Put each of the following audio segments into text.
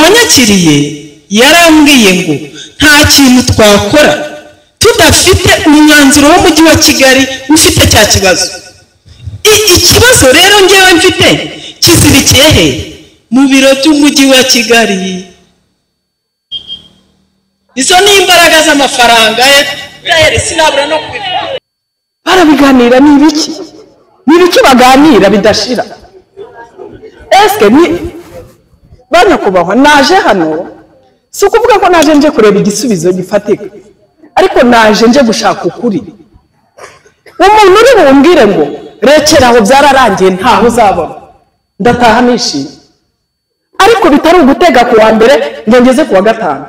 wanyakiriye yarambwiye ngo nta kintu twakora tudafite umwanzuro w'umujyi wa Kigali ufite cya kibazo. Ikibazo rero ngewe mfite kizirikiye he? Mu biro by'umujyi wa Kigali. Izo ni imbaraga z'amafaranga ye sinabura no kubivuga. Barabiganira ni ibiki baganira bidashira. Eske ni banyakubahwa naje hano si ukuvuga ko naje nje kureba igisubizo gifatika, ariko naje nje gushaka ukuri. Umuntu uri bumbwire ngo rekera aho byararangiye ntaho uzabona, ndataha nishimye, ariko bitari ugutega ku wa mbere ngo ngeze ku wa gatanu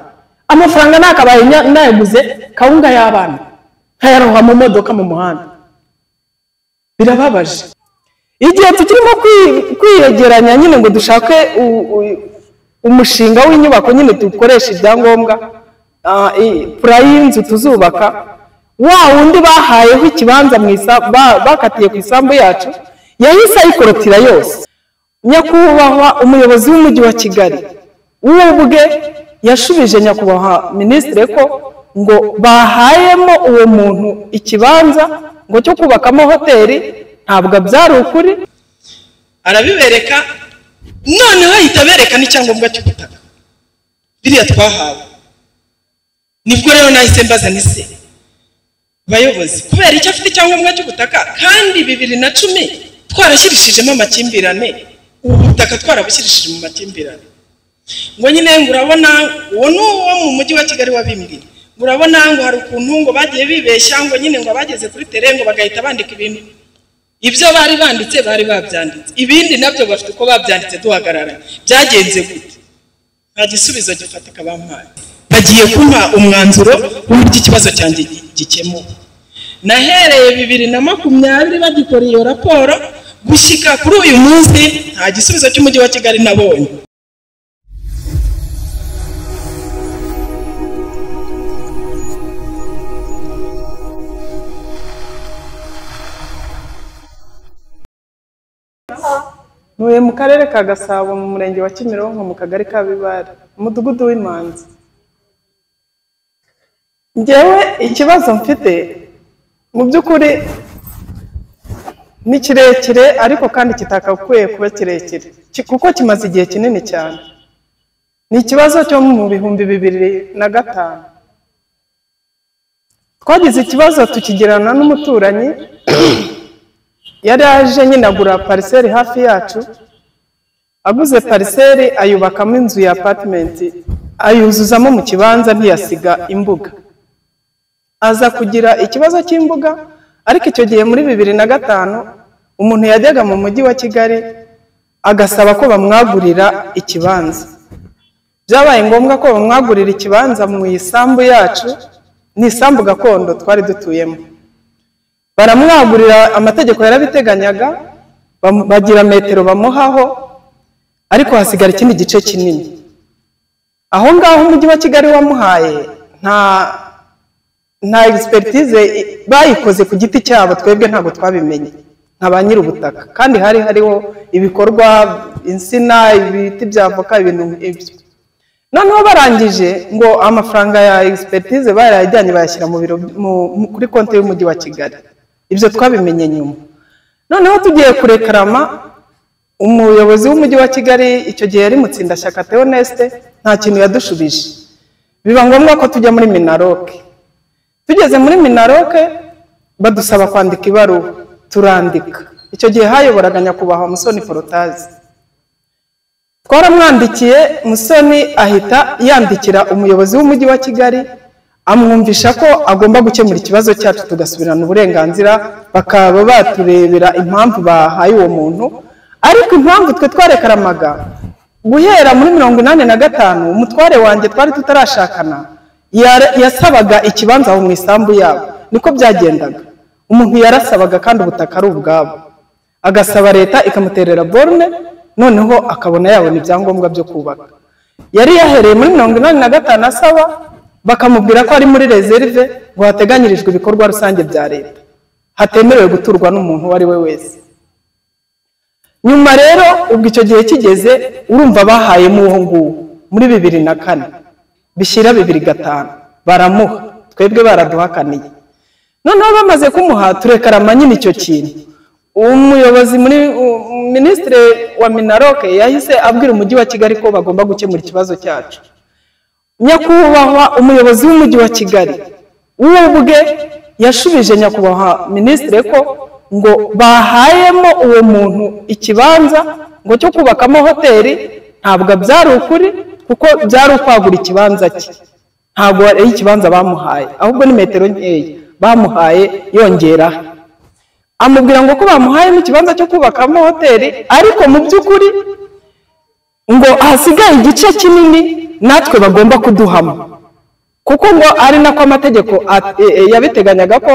amafaranga nakabaye nayaguze kawunga y'abana nkayaroha mu modoka mu muhanda. Birababaje. Igihe tukirimo kwiyegeranya nyine ngo dushake umushinga w'inyubako nyine dukoresha ibyangombwa y'inzu tuzubaka, wa wundi bahayeho ikibanza bakatiye ku isambu yacu yahise ayikorotira yose. Nyakubahwa umuyobozi w'umujyi wa Kigali ubwe yashubije nyakubahwa minisitiri ko ngo bahayemo uwo muntu ikibanza ngo cyo kubakamo hoteli, ntabwo byari ukuri. Arabibereka noneho ahita bereka n'icyangombwa cy'ubutaka biriya twahawe. Nibwo rero nahise mbaza nise bayobozi kubera icyo afite icyangombwa cy'ubutaka kandi 2010 twarashyirishijemo amakimbirane, ubutaka twarabushyirishije mu makimbirane. Ngo nyine ngo urabona uwo n'uwo mu mujyi wa Kigali wabimbwiye, ngo urabona ngo hari ukuntu ngo bagiye bibeshya ngo nyine ngo bageze kuri tere ngo bagahita bandika ibintu. Ibyo bari banditse bari babyanditse, ibindi nabyo bafite uko babyanditse duhagararanye. Byagenze gute? Nta gisubizo gifatika bampaye. Bagiye kumpa umwanzuro w'uburyo ikibazo cyanjye gikemuka. Nahereye 2020 bagikora iyo raporo gushyika kuri uyu munsi nta gisubizo cy'umujyi wa Kigali nabonye. Nuye mu karere ka Gasabo mu murenge wa Kimironko mu kagari ka Bibare umudugudu w'Imanzi. Ngewe ikibazo mfite mu by'ukuri ni kirekire ariko kandi kitakakwiye kuba kirekire kuko kimaze igihe kinini cyane. Ni ikibazo cyo mu 2005 twagize ikibazo tukigirana n'umuturanyi yari aje nyine agura pariseri hafi yacu, aguze pariseri ayubakamo inzu ya apartment ayuzuzamo mu kibanza ntiyasiga imbuga. Aza kugira ikibazo cy'imbuga, ariko icyo gihe muri 2005 umuntu yajyaga mu mujyi wa Kigali agasaba ko bamwagurira ikibanza. Byabaye ngombwa ko bamwagurira ikibanza mu isambu yacu, ni isambu gakondo twari dutuyemo. Baramwagurira, amategeko yarabiteganyaga, bagira metero bamuhaho, ariko hasigara ikindi gice kinini. Aho ngaho umujyi wa Kigali wamuhaye nta expertise bayikoze ku giti cyabo, twebwe ntabwo twabimenye nka ba nyir'ubutaka, kandi hariho ibikorwa insina, ibiti by'avoka, ibintu ibyo. Noneho barangije ngo amafaranga ya expertise barayajyanye bayashyira mu biro kuri konti y'umujyi wa Kigali. Ibyo twabimenye nyuma. Noneho tugiye kurekarama, umuyobozi w'umujyi wa Kigali icyo gihe yari Mutsindashyaka Theoneste nta kintu yadushubije. Biba ngombwa ko tujya muri Minaroke. Tugeze muri Minaroke badusaba kwandika ibaruwa, turandika. Icyo gihe hayoboraga nyakubahwa Musoni Forotazi. Twaramwandikiye, Musoni ahita yandikira umuyobozi w'umujyi wa Kigali amwumvisha ko agomba gukemura ikibazo cyacu tugasubirana uburenganzira, bakaba baturebera impamvu bahaye uwo muntu. Ariko impamvu twe twarekaramaga guhera muri 1985 umutware wanjye twari tutarashakana yasabaga ikibanza aho mu isambu yabo. Niko byagendaga, umuntu yarasabaga kandi ubutaka ari ubwabo, agasaba leta ikamuterera borne, noneho akabona yabona ibyangombwa byo kubaka. Yari yahereye muri 1985 asaba, bakamubwira ko ari muri reserve ngo hateganyirijwe ibikorwa rusange bya leta, hatemerewe guturwa n'umuntu wari we wese. Nyuma rero ubwo icyo gihe kigeze, urumva bahayemo uwo nguwo muri 2004 bishyira 2005 baramuha twebwe baraduhakaniye noneho bamaze kumuha turekarama nyine icyo kintu umuyobozi muri ministre wa Minaroke yahise abwira umujyi wa Kigali ko bagomba gukemura ikibazo cyacu nyakubahwa umuyobozi w'umujyi wa Kigali ubwe yashubije nyakubahwa ministre ko ngo bahayemo uwo muntu ikibanza ngo cyo kubakamo hoteli ntabwo byari ukuri kuko byari ukwagura ikibanza cye ntabwo ari ikibanza bamuhaye ahubwo ni metero nkeya bamuhaye yongera amubwira ngo ko bamuhaye mu kibanza cyo kubakamo hoteli ariko mu by'ukuri ngo hasigaye igice kinini natwe bagomba kuduhamo kuko ngo ari nako amategeko yabiteganyaga ko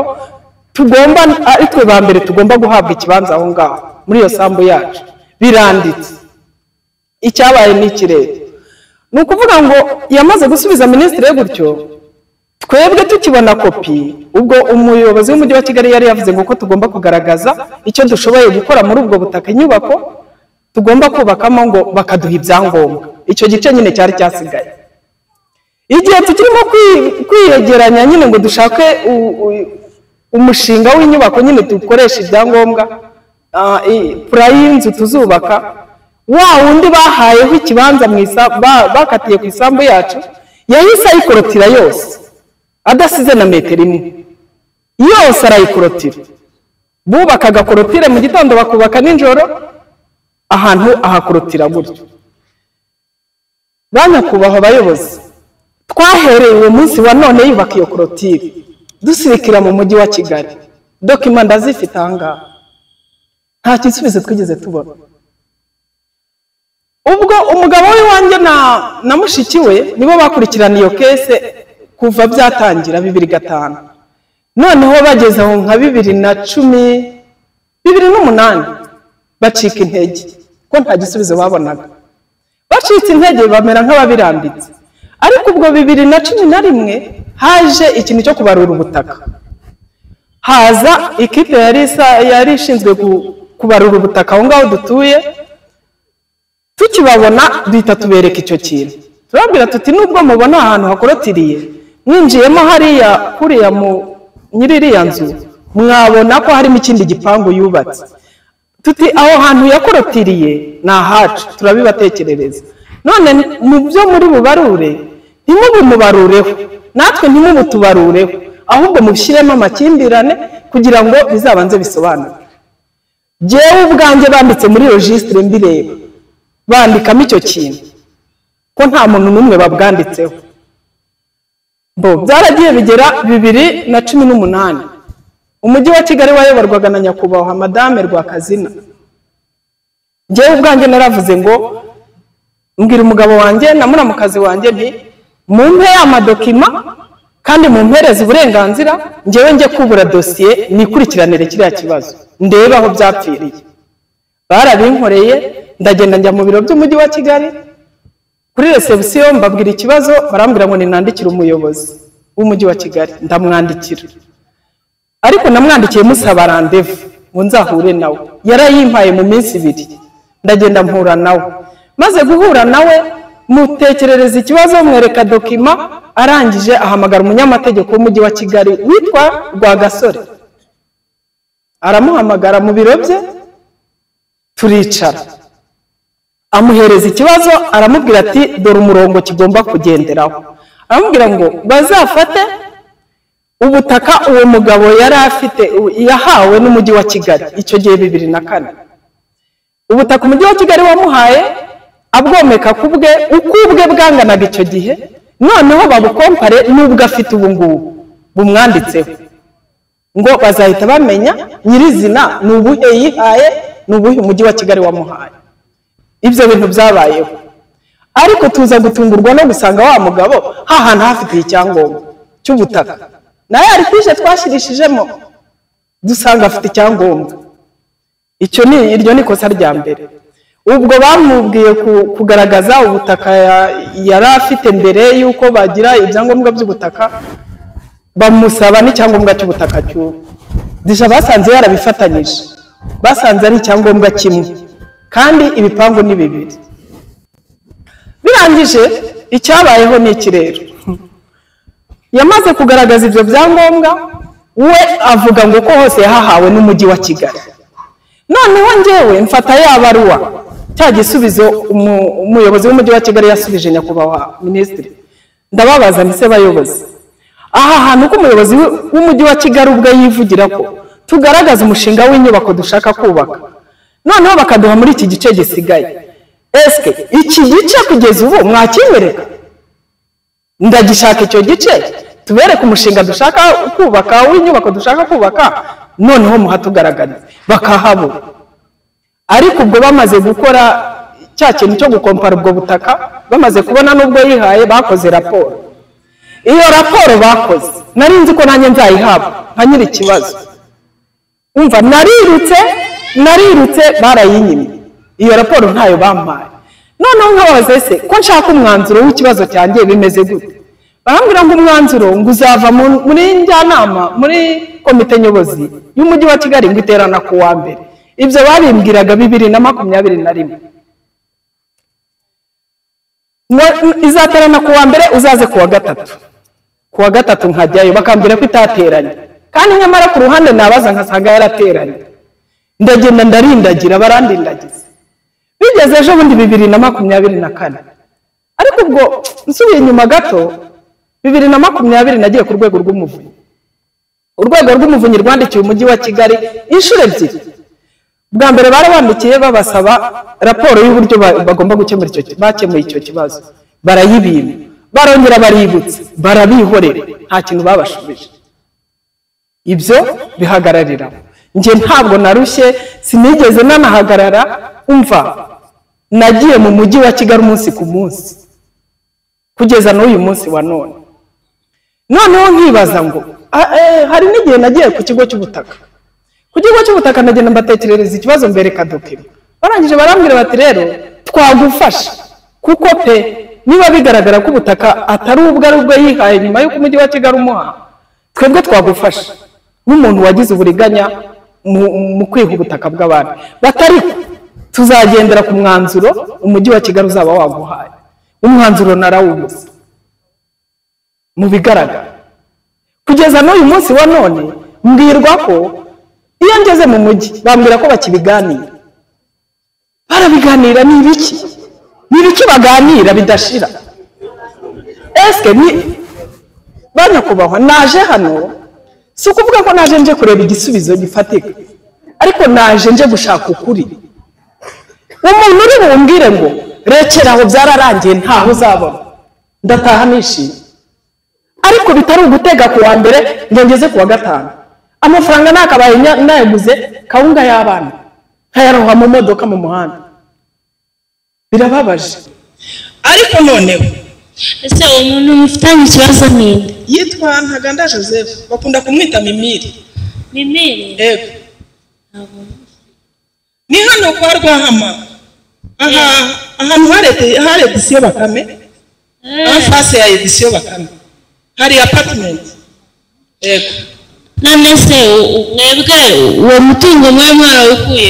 tugomba ari twe ba mbere tugomba guhabwa ikibanza aho ngaho muri iyo sambu yacu biranditse icyabaye n'ikirere ni ukuvuga ngo yamaze gusubiza minisitiri gutyo twebwe tukibona kopi ubwo umuyobozi w'umujyi wa Kigali yari yavuze ngo ko tugomba kugaragaza icyo dushoboye gukora muri ubwo butaka inyubako tugomba kubakamo ngo bakaduha ibyangombwa icyo gice nyine cyari cyasigaye igihe tukirimo kwiyegeranya nyine ngo dushake umushinga w'inyubako nyine dukoresha ibyangombwa y'inzu tuzubaka wa wundi bahayeho ikibanza bakatiye ku isambu yacu yahise ayikorotira yose adasize na metero imwe yose arayikorotira bubakaga korotire mu gitondo bakubaka nijoro ahantu ahakorotira gutyo banyakubahwa abayobozi twahereye uwo munsi wa none yubaka iyo korotire dusirikira mu mujyi wa Kigali dokima ndazifite ahangaha nta gisubizo twigeze tubona ubwo umugabo w'iwanjye na mushiki we nibo bakurikirana iyo kese kuva byatangira 2005 noneho bageze aho nka 2008 bacika intege ko nta gisubizo babonaga bacitse intege bamera nk'ababirambitse ariko ubwo 2011 haje ikintu cyo kubarura ubutaka haza ikipe yari ishinzwe kubarura ubutaka aho ngaho dutuye tukibabona duhita tubereka icyo kintu turabwira tuti nubwo mubona ahantu hakorotiriye mwinjiyemo hariya kuriya mu nyiririya nzu mwabona ko harimo ikindi gipangu yubatse tuti aho hantu yakorotiriye na hacu turabibatekerereza none mu byo muri bubarure ntimubumubarureho natwe ntimubutubarureho ahubwo mubishyiremo amakimbirane kugira ngo bizabanze bisobanure jewe ubwanjye banditse muri registre mbireba bandikamo icyo kintu ko nta muntu n'umwe babwanditseho byaragiye bigera 2018 umujyi wa Kigali wayoborwaga na nyakubahwa madame Rwakazina jewe ubwanjye naravuze ngo mbwira umugabo wanjye na muramukazi wanjye nti mumpe amadokima kandi mumpereze uburenganzira njyewe njye kubura dosiye nikurikiranire kiriya kibazo ndeba aho byapfiriye barabinkoreye ndagenda njya mu biro by'umujyi wa Kigali kuri reception mbabwira ikibazo barambwira ngo ninandikire umuyobozi w'umujyi wa Kigali ndamwandikira ariko namwandikiye musaba rendez-vous ngo nzahure nawe yarayimpaye mu minsi 2 ndagenda mpura nawe maze guhura nawe mutekerereza ikibazo mwereka dokima arangije ahamagara umunyamategeko w'umujyi wa Kigali witwa Rwagasore aramuhamagara mu biro bye turicara amuhereza ikibazo aramubwira ati dore umurongo kigomba kugenderaho aramubwira ngo bazafate ubutaka uwo mugabo yari afite yahawe n'umujyi wa Kigali icyo gihe 2004 ubutaka umujyi wa Kigali wamuhaye abwomeka kubwe ukubwe bwanganaga icyo gihe noneho babukompare n'ubwo afite ubu ngubu bumwanditseho ngo bazahita bamenya nyirizina n'ubuhe yihaye n'ubuhe umujyi wa Kigali wamuhaye ibyo bintu byabayeho ariko tuza gutungurwa no gusanga wa mugabo hahantu hafite icyangombwa cy'ubutaka naye ari kwije twashirishijemo dusanga afite icyangombwa icyo ni iryo ni kosa rya mbere ubwo bamubwiye kugaragaza ubutaka yari afite mbere yuko bagira ibyangombwa by'ubutaka bamusaba n'icyangombwa cy'ubutaka cy'ubu disha basanze yarabifatanyije basanze ari icyangombwa kimwe kandi ibipangu ni 2 birangije icyabayeho ni ikirero yamaze kugaragaza ibyo byangombwa we avuga ngo ko hose yahahawe n'umujyi wa Kigali noneho njyewe mfata yabaruwa cya gisubizo umuyobozi w'umujyi wa Kigali yasubije nyakubahwa minisitiri ndababaza nise bayobozi aha hantu ko umuyobozi w'umujyi wa Kigali ubwo yivugira ko tugaragaza umushinga w'inyubako dushaka kubaka noneho bakaduha muri iki gice gisigaye eske iki gice kugeza ubu mwakibereka ndagishaka icyo gice tubereke umushinga dushaka kubaka w'inyubako dushaka kubaka noneho muhatugaragariza bakahabura ariko ubwo bamaze gukora cya kintu cyo gukompara ubwo butaka bamaze kubona n'ubwo yihaye bakoze raporo iyo raporo bakoze nari nzi ko nanjye nzayihabwa nka nyiri ikibazo umva narirutse barayinyimye iyo raporo ntayo bampaye noneho nkabaza ese ko nshaka umwanzuro w'ikibazo cyanjye bimeze gute barambwira ngo umwanzuro ngo uzava muri njyanama muri komite nyobozi y'umujyi wa Kigali ngo iterana ku wa mbere ibyo babimbwiraga 2021 izaterana ku wa mbere uzaze ku wa gatatu nkajyayo bakambwira ko itateranye kandi nyamara ku ruhande nabaza nkasanga yarateranye ndagenda ndarindagira barandindagiza bigeze ejo bundi 2024 ariko ubwo nsubiye inyuma gato 2020 nagiye ku rwego rw'umuvunyi urwego rw'umuvunyi rwandikiye umujyi wa Kigali inshuro ebyiri bwa mbere barabandikiye babasaba raporo y'uburyo bagomba gukemura bakemuye icyo kibazo barayibima barongera baributse barabihorera nta kintu babashubije ibyo bihagararira nje ntabwo narushye sinigeze nanahagarara umva nagiye mu mujyi wa Kigali umunsi ku munsi kugeza n'uyu munsi wa none noneho nkibaza ngo hari n'igihe nagiye ku kigo cy'ubutaka nagenda mbatekerereza ikibazo mbere kadokima barangije barambwira bati rero twagufasha kuko pe niba bigaragara ko ubutaka atari ubwo yihaye nyuma y'uko umujyi wa Kigali umuha twebwe twagufasha nk'umuntu wagize uburiganya mu kwiha ubutaka bw'abantu batari tuzagendera ku mwanzuro umujyi wa Kigali uzaba waguhaye umwanzuro narawubuze mu bigaragara kugeza n'uyu munsi wa none mbwirwa ko iyo ngeze mu mujyi bambwira ko bakibiganira barabiganira ni ibiki baganira bidashira eske ni banyakubahwa naje hano si ukuvuga ko naje nje kureba igisubizo gifatika ariko naje nje gushaka ukuri umuntu uri bumbwire ngo rekeraho byararangiye ntaho uzabona ndataha nishimye ariko bitari ugutega ku wa mbere ngo ngeze ku wa gatanu amafaranga nakabaye nayaguze kawunga y'abana nkayaroha mu modoka mu muhanda birababaje ariko noneho ese umuntu mufitanye ikibazo ninde yitwa Ntaganda Joseph bakunda kumwita Mimiri yego ni hano kwa Rwahama ahantu hari edisiyo Bakame afase ya edisiyo Bakame hari apartment yego none se mwebwe uwo mutungo mwe mwarawukuye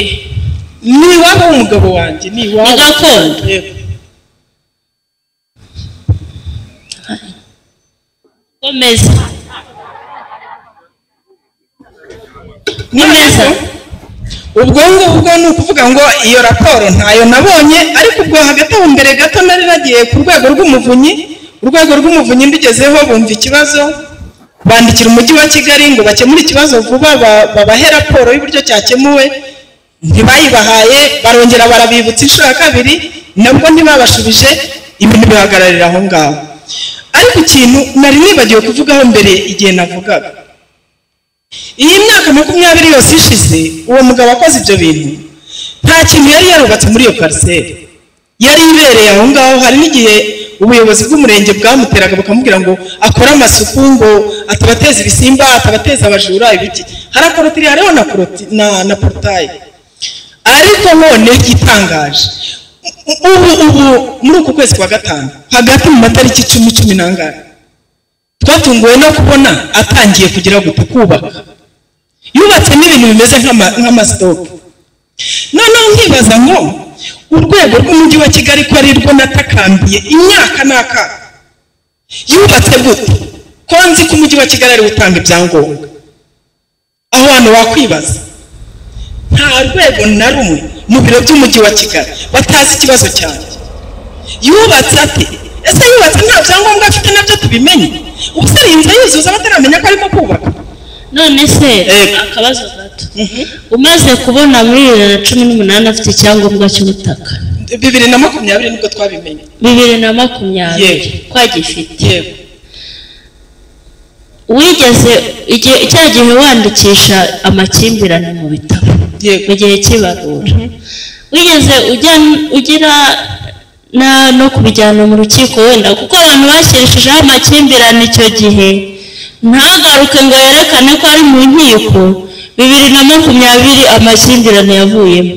ni wabo umugabo wanjye ni wabo gakondo yego komeza ni neza ubwo ni ukuvuga ngo iyo raporo ntayo nabonye ariko ubwo hagati aho mbere gato nari nagiye ku rwego rw'umuvunyi mbigezeho bumva ikibazo bandikira umujyi wa Kigali ngo bakemure ikibazo vuba babahe raporo y'uburyo cyakemuwe ntibayibahaye barongera barabibutsa inshuro ya kabiri nabwo ntibabashubije ibintu bihagararira aho ngaho ariko ikintu nari nibagiwe kuvugaho mbere igihe navugaga iyi myaka 20 yose ishize uwo mugabo akoze ibyo bintu nta kintu yari yarubatse muri iyo parcelle yari ibereye aho ngaho hari n'igihe ubuyobozi bw'umurenge bwamuteraga bukamubwira ngo akore amasuku ngo atabateza ibisimba atabateza abajura ibiki harakorotiri hariho na portail ariko none gitangaje ubu muri uku kwezi kwa gatanu hagati mu matariki 10 n'angana twatunguwe no kubona atangiye kugira gute kubaka yubatse n'ibintu bimeze nk'amasitoke noneho nkibaza ngo urwego rw'umujyi wa Kigali ko ari rwo natakambiye imyaka n'aka yubatse gute ko nzi ko umujyi wa Kigali ari utanga ibyangombwa aho hano wakwibaza nta rwego na rumwe mu biro by'umujyi wa Kigali batazi ikibazo cyanjye yubatse ate ese yubatse nta byangombwa afite nabyo tubimenye ubuse inzu yuzuza bataramenya ko arimo kubaka none se akabazo gato umaze kubona muri 2018 afite icyangombwa cy'ubutaka 2020 nibwo twabimenye 2020 kwagifite wigeze icya gihe wandikisha amakimbirane mu bitabo mu gihe cy'ibarura wigeze ugira no kubijyana mu rukiko wenda kuko abantu bashyirishijeho amakimbirane icyo gihe ntagaruke ngo yerekane ko ari mu nkiko 2020 amakimbirane yavuyemo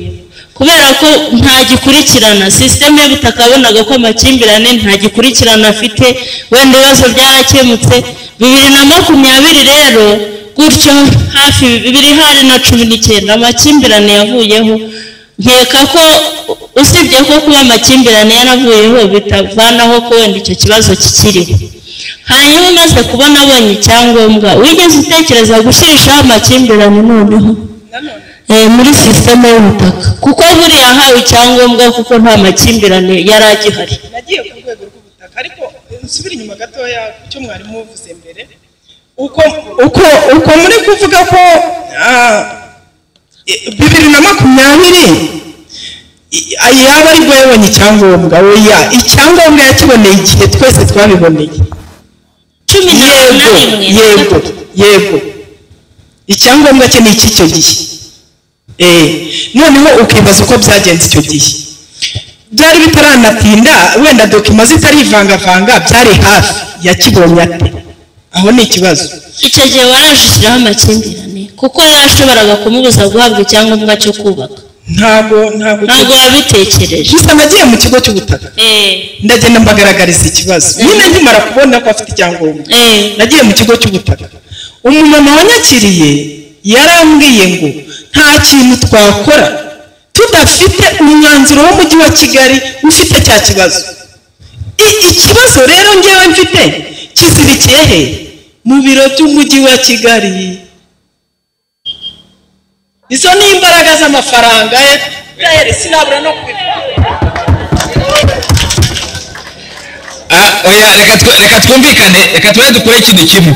kubera ko nta gikurikirana system y'ubutaka yabonaga ko amakimbirane nta gikurikirana afite wenda ibibazo byarakemutse 2020 rero gutyo hafi 2019 amakimbirane yavuyeho nkeka ko usibye ko kuba amakimbirane yaravuyeho bitavanaho ko wenda icyo kibazo kikiriho hanyuma umaze kubona abonye icyangombwa wigeze utekereza gushirishaho amakimbirane noneho muri systeme y'ubutaka kuko buri yahawe icyangombwa kuko nta makimbirane yari agihari nagiye ku rwego rw'ubutaka ariko nsubira inyuma gatoya cyo mwarimu uvuze mbere uko muri kuvuga ko 2020 yaba ari bwo yabonye icyangombwa oya icyangombwa yakiboneye igihe twese twabiboneye yego icyangombwa cye ni icyo gihe noneho ukibaza uko byagenze icyo gihe byari bitaranatinda wenda dokima zitarivangavanga byari hafi yakibonye ate aho ni ikibazo icyo gihe warajishyiraho amakimbirane kuko yarashoboraga kumubuza guhabwa icyangombwa cyo kubaka ntabwo wabitekereje gusa nagiye mu kigo cy'ubutaka ndagenda mbagaragariza ikibazo nyine nkimara kubona ko afite icyangombwa nagiye mu kigo cy'ubutaka umumama wanyakiriye yarambwiye ngo nta kintu twakora tudafite umwanzuro w'umujyi wa Kigali ufite cya kibazo ikibazo rero ngewe mfite kizirikiye he mu biro by'umujyi wa Kigali izo ni imbaraga z'amafaranga sinabura no kubivuga oya reka twumvikane reka tubaye dukore ikintu kimwe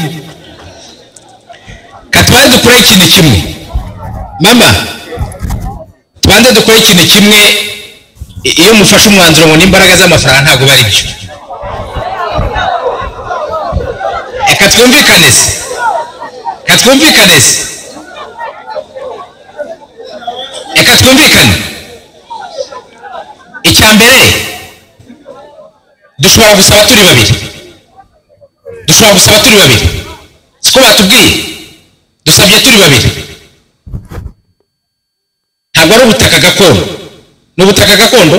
mama tubanze dukore ikintu kimwe iyo mufashe umwanzuro ngo n'imbaraga z'amafaranga ntabwo bari byo reka twumvikane icya mbere dushobora gusaba turi babiri siko batubwiye dusabye turi babiri ntabwo ari ubutaka gakondo ni ubutaka bwanyu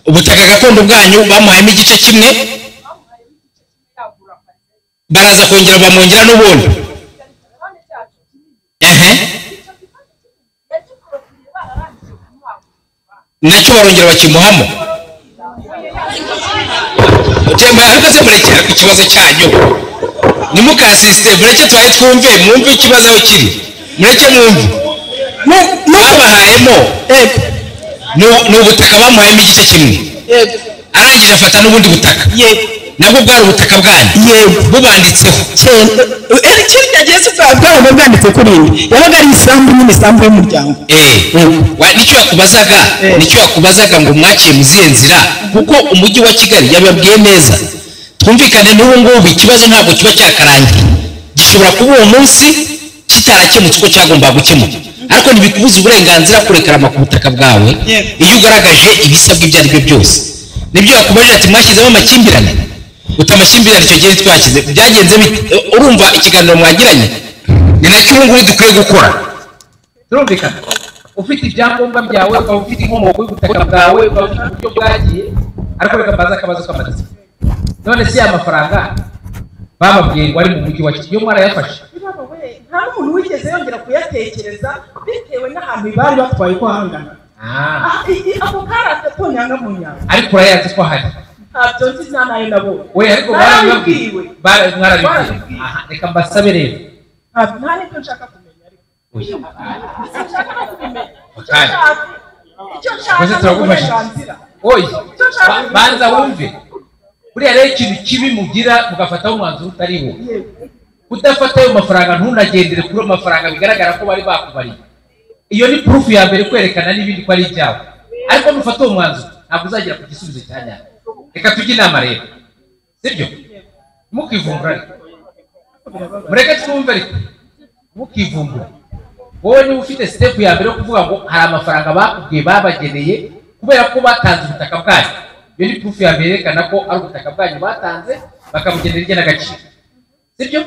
ubutaka gakondo bwanyu bamuhayemo igice kimwe baraza kongera bamwongera n'ubundi nacyo barongera bakimuhamo ahagaze murekera ku kibazo cyanyu nimukasisite mureke twari twumve mwumve ikibazo aho kiri mureke mwumve babahayemo ni ubutaka bamuhayemo igice kimwe arangije afata n'ubundi butaka nabwo bwari ubutaka bwanyu bubanditseho ikindi yagiye bwaba bwanditse kuri iyi yabaga ari isambu nyine isambu y'umuryango nicyo yakubazaga ngo mwaciye mu zihe nzira kuko umujyi wa Kigali yababwiye neza twumvikane n'ubu ngubu ikibazo ntabwo kiba cyakarangiye gishobora kuba uwo munsi kitarakemutse uko cyagombaga gukemuka ariko ntibikubuza uburenganzira kurekarama ku butaka bwawe iyo ugaragaje ibisabwa ibyo ari byo byose nibyo yakubajije ati mwashyizemo amakimbirane utamakimbirane icyo gihe twashyize byagenze bite urumva ikiganiro mwagiranye ni nacyo ubu ngubu dukwiye gukora turumvikana ufite ibyangombwa byawe ukaba ufite inkomoko y'ubutaka bwawe ukaba ufite uburyo bwagiye ariko reka mbaza akabazo k'amatsiko none si amafaranga bababwiye ngo ari mu mujyi wa Kigali iyo mwarayafashe n'umuntu wigeze yongera kuyatekereza bitewe n'ahantu bari batwaye ko hangana ako karatonyanga mu nyanja ariko urayazi ko hari ntabyo nzi nayo nabo we ariko barabibwiwe mwarabibwiwe reka mbasabe rero nta n'ibyo nshaka kumenya ariko nshaka no kubimenya icyo nshaka ni uburenganzira banza wumve buriya rero ikintu kibi mugira mugafataho umwanzuro utariho udafata ayo mafaranga ntunagendere kuri ayo mafaranga bigaragara ko bari bakubariye iyo ni proof ya mbere kwerekana n'ibindi ko ari ibyawe ariko nufata uwo mwanzuro ntabwo uzagera ku gisubizo cya nyacyo reka tujye inama rero sibyo mukivumbura ariko mureke twumve ariko mukivumbura wowe niba ufite step ya mbere yo kuvuga ngo hari amafaranga bakubwiye babageneye kubera ko batanze ubutaka bwanyu iyo ni proof ya mbere yerekana ko ari ubutaka bwanyu batanze bakabugenera igenagaciro sibyo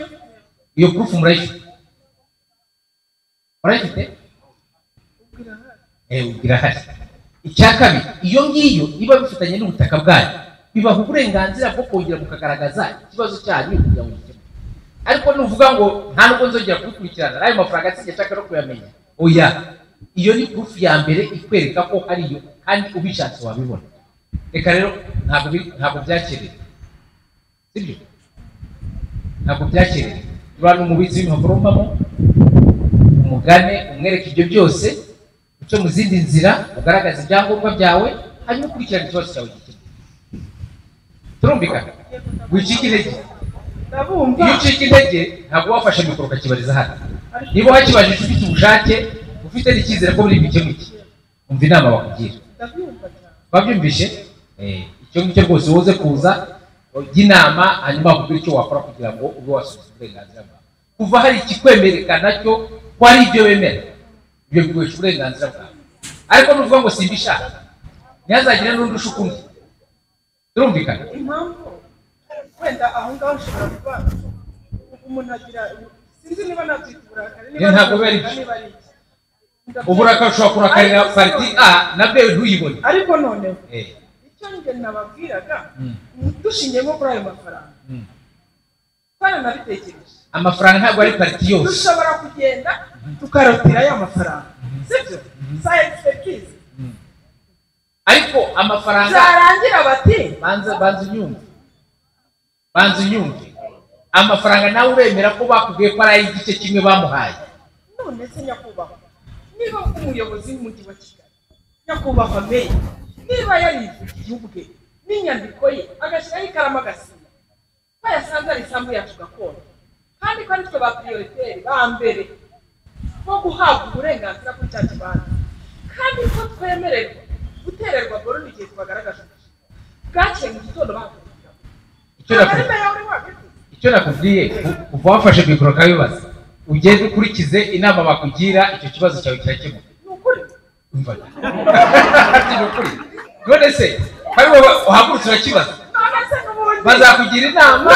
iyo proof murayifite ubwira hari icya kabiri iyo ngiyo niba bifitanye n'ubutaka bwanyu bibaha uburenganzira bwo kongera mukagaragaza ikibazo cyanyu kugira ngo gikemuke ariko nuvuga ngo nta nubwo nzongera kubikurikirana n'ayo mafaranga sinjye nshaka no kuyamenya oya iyo ni proof ya mbere ikwereka ko hariyo kandi ubishatse wabibona reka rero ntabwo byakerewe sibyo ntabwo byakerewe urabona umubitsi w'impapuro mbamo umugane umwereka ibyo byose uce mu zindi nzira ugaragaza ibyangombwa byawe hanyuma ukurikirana ikibazo cyawe gikemuke turumvikana wicika intege iyo ucika intege ntabwo wafashe mikoro ukakibariza hano niba wakibajije ufite ubushake ufite n'icyizere ko buri bikemuke umva inama bakugira babyumvishe icyo ngicyo rwose woze kuza ujya inama hanyuma bakubwira icyo wakora kugira ngo ube wasubiza uburenganzira bwawe kuva hari ikikwemerekana cyo ko ari ibyo wemera ibyo biguhesha uburenganzira bwawe ariko nuvuga ngo simbishaka ntihazagire n'undi ushuka undi turumvikana impamvu wenda aho ngaho ushobora kuba umuntu agira sinzi niba nabyita uburakari ntabwo biba ari byo uburakari ushobora kurakarira pariti A na B ntuyibone ariko noneho icyo njye nababwiraga dushingiye nko kuri ayo mafaranga twaranabitekereje amafaranga ntabwo ari pariti yose dushobora kugenda tukarotira ya mafaranga sibyo sa expertise ariko amafaranga zarangira bati banza unyumve amafaranga nawe uremera ko bakubwiye ko ari ay'igice kimwe bamuhaye none se nyakubahwa niba umuyobozi w'umujyi wa Kigali nyakubahwa meya niba yarivugiye ubwe n'inyandiko ye agashyiraho ikaramu agasinya ko yasanze ari isambu yacu gakondo kandi ko ari twe ba prioritaire ba mbere bo guhabwa uburenganzira kuri cya kibanza kandi ko twemererwa gutererwa boroni igihe twagaragaje bwakeye mu gitondo bakubwira icyo nakubwiye kuva wafashe mikoro kabibaza ugende ukurikize inama bakugira icyo kibazo cyawe kirakemuka ni ukuri none se hari wowe uhagurutse urakibaza bazakugira inama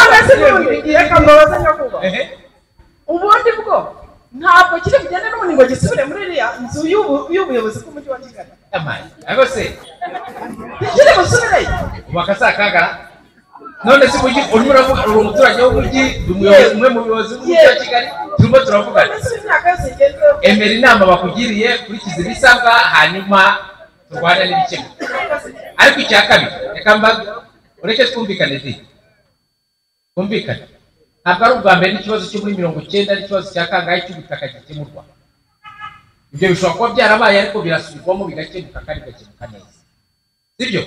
ubundi bwo ntabwo kiri bugende n'ubundi ngo gisubire muri iriya nzu y'ubuyobozi bw'umujyi wa Kigali ariko se kiri busubireyo bakazakagara none se umujyi urimo uravuga uri umuturage w'umujyi umwe mu buyobozi bw'umujyi wa Kigali turimo turavugana emera inama bakugiriye kurikiza ibisabwa hanyuma turwane n'ibikemuka ariko icya kabiri reka ureke twumvikane twumvikane ntabwo ari ubwa mbere n'ikibazo cyo muri 90 n'ikibazo cya kangahe cy'ubutaka gikemurwa ibyo bishobora kuba byarabaye ariko birasubirwamo bigakemuka kandi bigakemuka neza sibyo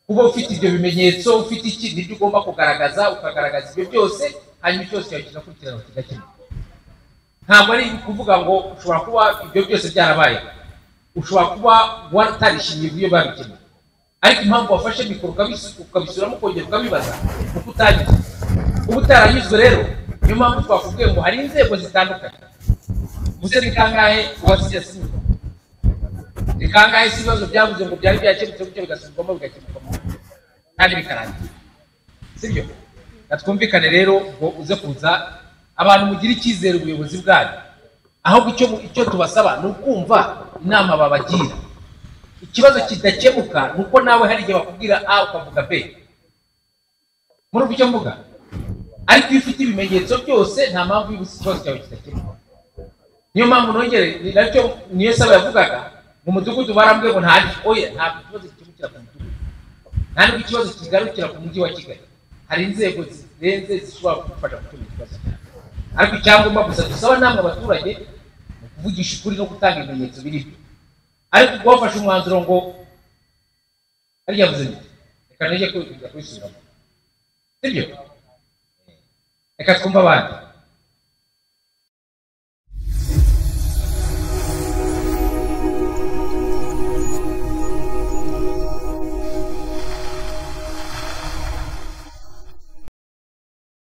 kuba ufite ibyo bimenyetso ufite iki nibyo ugomba kugaragaza ukagaragaza ibyo byose hanyuma cyose yawe kigakurikirana kigakemuka ntabwo ari kuvuga ngo ushobora kuba ibyo byose byarabaye ushobora kuba watarishimiye ibyo babikemuye ariko impamvu wafashe mikoro ukabisubiramo ukongera ukabibaza kuko utagize uba utaranyuzwe rero niyo mpamvu twakubwiye ngo hari inzego zitandukanye gusa ni kangahe uwasize asinywa ni kangahe si ibibazo byavuze ngo byari byakemutse gutyo bigasubirwamo bigakemuka kandi bikarangira sibyo natwumvikane rero ngo uze kuza abantu mugira icyizere ubuyobozi bwanyu ahubwo icyo tubasaba ni ukumva inama babagira ikibazo kidakemuka nuko nawe hari igihe bakubwira A ukavuga B muri ubyo mvuga ariko iyo ufite ibimenyetso byose nta mpamvu y'ubusa ikibazo cyawe kidakemuka niyo mpamvu nongere ni nacyo niyo saba yavugaga mu mudugudu barambwe ngo nta oya nta kibazo kikimukira ku mudugudu nta n'ikibazo kigarukira ku mujyi wa Kigali hari inzego zirenze zishobora gufasha gukemura ikibazo ariko icyangombwa gusa dusaba namwe abaturage mu kuvugisha ukuri no gutanga ibimenyetso biri ariko kubafasha umwanzuro ngo ari yavuze reka nege ko kwisubiramo sibyo reka twumva abandi